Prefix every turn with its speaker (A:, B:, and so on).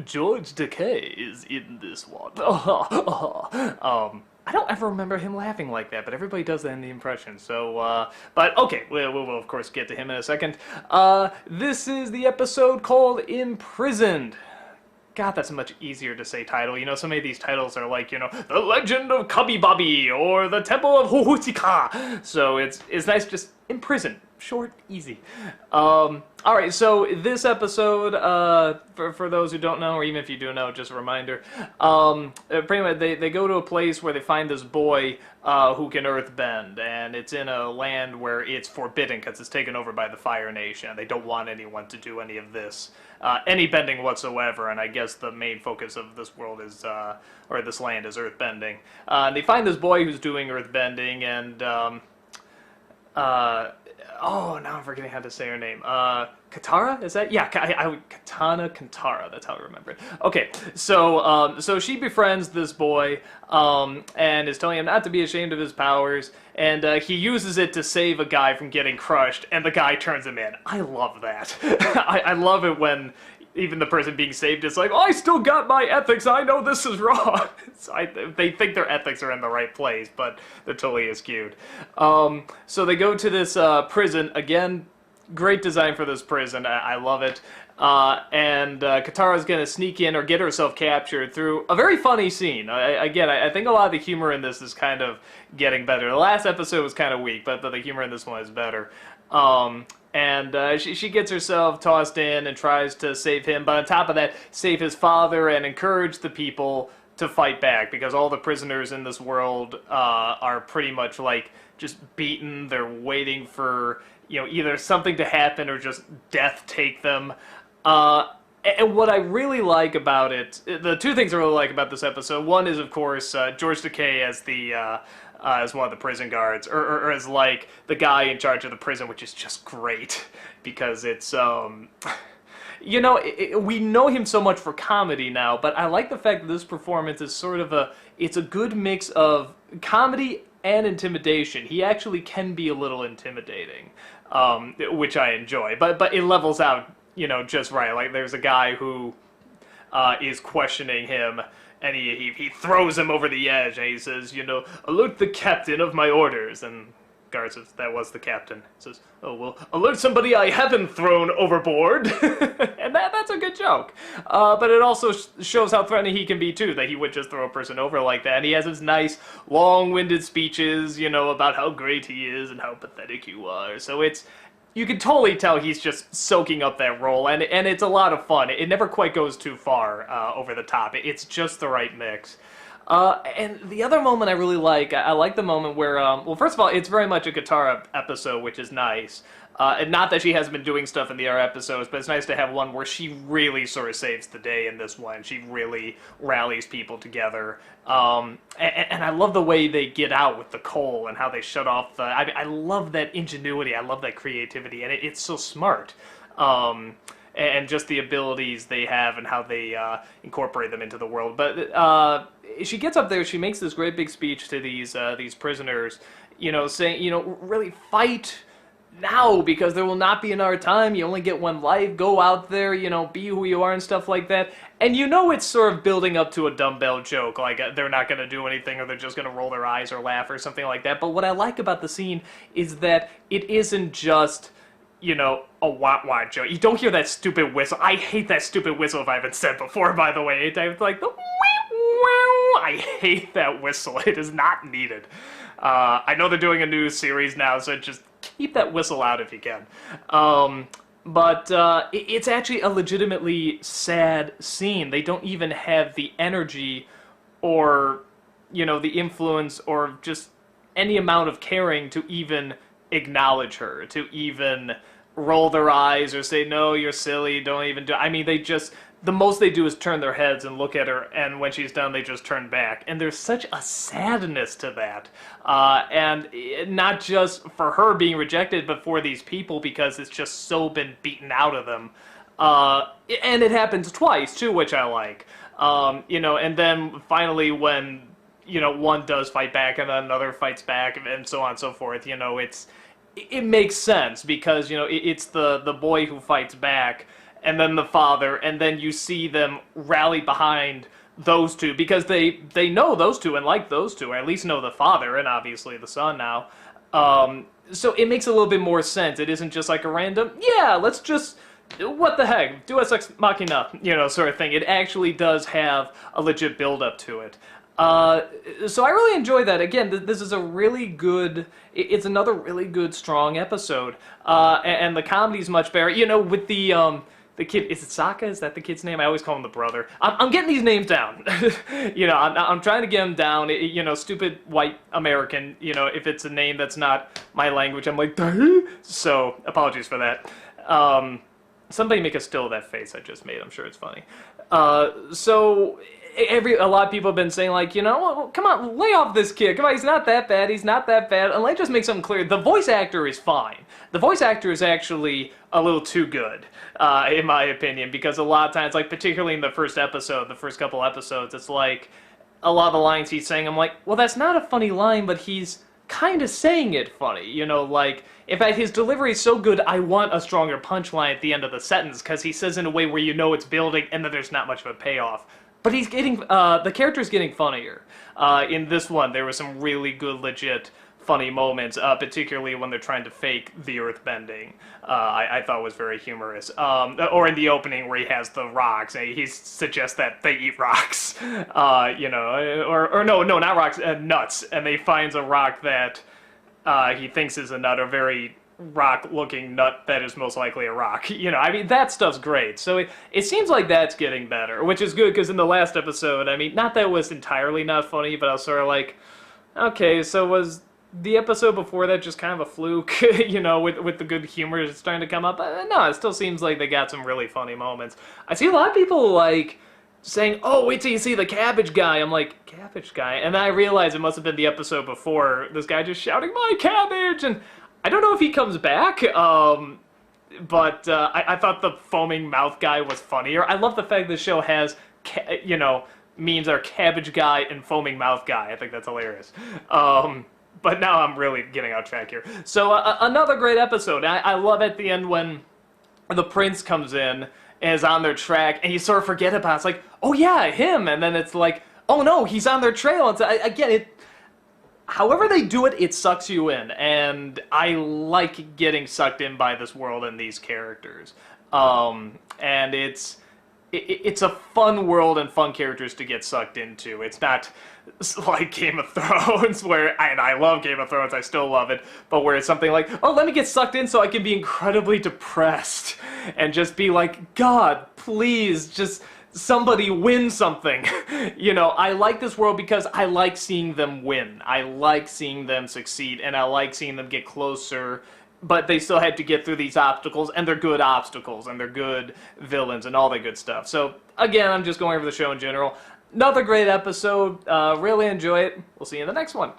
A: George Takei is in this one. I don't ever remember him laughing like that, but everybody does that in the impression, so, but okay, we'll of course get to him in a second. This is the episode called Imprisoned. God, that's a much easier to say title. You know, so many of these titles are like, you know, The Legend of Cubby Bobby, or The Temple of Huhutika. So it's nice just Imprisoned. Short, easy. Alright, so this episode, for those who don't know, or even if you do know, just a reminder, pretty much they go to a place where they find this boy who can earthbend, and it's in a land where it's forbidden because it's taken over by the Fire Nation. They don't want anyone to do any of this, any bending whatsoever, and I guess the main focus of this world is, or this land is earthbending. And they find this boy who's doing earthbending, and, oh, now I'm forgetting how to say her name. Katara? Is that? Yeah, Katana Kantara. That's how I remember it. Okay, so she befriends this boy, and is telling him not to be ashamed of his powers, and he uses it to save a guy from getting crushed, and the guy turns him in. I love that. I love it when even the person being saved is like, oh, I still got my ethics, I know this is wrong. They think their ethics are in the right place, but they're totally skewed. So they go to this prison. Again, great design for this prison. I love it. And Katara's going to sneak in or get herself captured through a very funny scene. Again, I think a lot of the humor in this is kind of getting better. The last episode was kind of weak, but the humor in this one is better. And she gets herself tossed in and tries to save him, but on top of that, save his father and encourage the people to fight back, because all the prisoners in this world are pretty much like just beaten. They're waiting for, you know, either something to happen or just death take them. And what I really like about it, the two things I really like about this episode, one is, of course, George Takei as the as one of the prison guards, or as like the guy in charge of the prison, which is just great, because it's you know, we know him so much for comedy now, but I like the fact that this performance is sort of it's a good mix of comedy and intimidation. He actually can be a little intimidating, which I enjoy, but it levels out, you know, just right. Like, there's a guy who is questioning him, and he throws him over the edge, and he says, you know, alert the captain of my orders. And guard says, that was the captain. He says, oh, well, alert somebody I haven't thrown overboard. And that's a good joke. But it also shows how threatening he can be, too, that he would just throw a person over like that. And he has his nice, long-winded speeches, you know, about how great he is and how pathetic you are. So you can totally tell he's just soaking up that role, and it's a lot of fun. It never quite goes too far over the top. It's just the right mix. And the other moment I really like, I like the moment where, well, first of all, it's very much a Katara episode, which is nice. And not that she hasn't been doing stuff in the other episodes, but it's nice to have one where she really sort of saves the day in this one. She really rallies people together. And I love the way they get out with the coal and how they shut off the... I love that ingenuity. I love that creativity. And it's so smart. And just the abilities they have and how they incorporate them into the world. But she gets up there, she makes this great big speech to these prisoners, you know, saying, you know, really fight now, because there will not be another time. You only get one life. Go out there, you know, be who you are and stuff like that. And you know it's sort of building up to a dumbbell joke, like they're not going to do anything, or they're just going to roll their eyes or laugh or something like that. But what I like about the scene is that it isn't just, you know, a wah-wah joke. You don't hear that stupid whistle. I hate that stupid whistle, if I haven't said before, by the way. It's like the I hate that whistle. It is not needed. I know they're doing a new series now, so just keep that whistle out if you can. But it's actually a legitimately sad scene. They don't even have the energy or, you know, the influence or just any amount of caring to even acknowledge her, to even roll their eyes or say, no, you're silly, don't even do... I mean, they just... The most they do is turn their heads and look at her, and when she's done, they just turn back. And there's such a sadness to that. And not just for her being rejected, but for these people, because it's just so been beaten out of them. And it happens twice, too, which I like. You know, and then finally when, you know, one does fight back and then another fights back and so on and so forth, you know, it makes sense because, you know, it's the boy who fights back. and then the father, and then you see them rally behind those two, because they know those two and like those two, or at least know the father, and obviously the son now. So it makes a little bit more sense. It isn't just like a random, yeah, let's just, what the heck, do Ex Machina, you know, sort of thing. It actually does have a legit build-up to it. So I really enjoy that. Again, this is a really good, it's another really good, strong episode. And the comedy's much better. You know, with the kid, is it Sokka? Is that the kid's name? I always call him the brother. I'm getting these names down. You know, I'm trying to get them down. You know, stupid white American, you know, if it's a name that's not my language, I'm like, Dahi? So, apologies for that. Somebody make a still of that face I just made. I'm sure it's funny. So a lot of people have been saying, like, you know, come on, lay off this kid. Come on, he's not that bad. He's not that bad. And let's just make something clear. The voice actor is fine. The voice actor is actually a little too good, in my opinion, because a lot of times, like, particularly in the first episode, the first couple episodes, it's like, a lot of the lines he's saying, I'm like, well, that's not a funny line, but he's kind of saying it funny, you know, like, in fact, his delivery is so good, I want a stronger punchline at the end of the sentence, because he says in a way where you know it's building, and then there's not much of a payoff. But he's getting, the character's getting funnier. In this one, there were some really good, legit, funny moments, particularly when they're trying to fake the earth bending. I thought was very humorous. Or in the opening where he has the rocks, and he suggests that they eat rocks. You know, or no, not rocks, nuts. And they finds a rock that he thinks is a nut, a very rock-looking nut that is most likely a rock. You know, I mean, that stuff's great. So it seems like that's getting better, which is good, because in the last episode, I mean, not that it was entirely not funny, but I was sort of like, okay, so was the episode before that just kind of a fluke, you know, with the good humor starting to come up? No, it still seems like they got some really funny moments. I see a lot of people, like, saying, oh, wait till you see the cabbage guy. I'm like, cabbage guy? And then I realized it must have been the episode before, this guy just shouting, my cabbage! And I don't know if he comes back, but I thought the foaming mouth guy was funnier. I love the fact the show has, you know, memes are cabbage guy and foaming mouth guy. I think that's hilarious. But now I'm really getting off track here. So another great episode. I love at the end when the prince comes in and is on their track, and you sort of forget about it. It's like, oh yeah, him. And then it's like, oh no, he's on their trail. And so, again, it. However they do it, it sucks you in, and I like getting sucked in by this world and these characters. And it's a fun world and fun characters to get sucked into. It's not like Game of Thrones, where, and I love Game of Thrones, I still love it, but where it's something like, oh, let me get sucked in so I can be incredibly depressed, and just be like, God, please, just somebody win something. You know, I like this world because I like seeing them win. I like seeing them succeed, and I like seeing them get closer, but they still had to get through these obstacles, and they're good obstacles, and they're good villains, and all that good stuff. So, again, I'm just going over the show in general. Another great episode. Really enjoy it. We'll see you in the next one.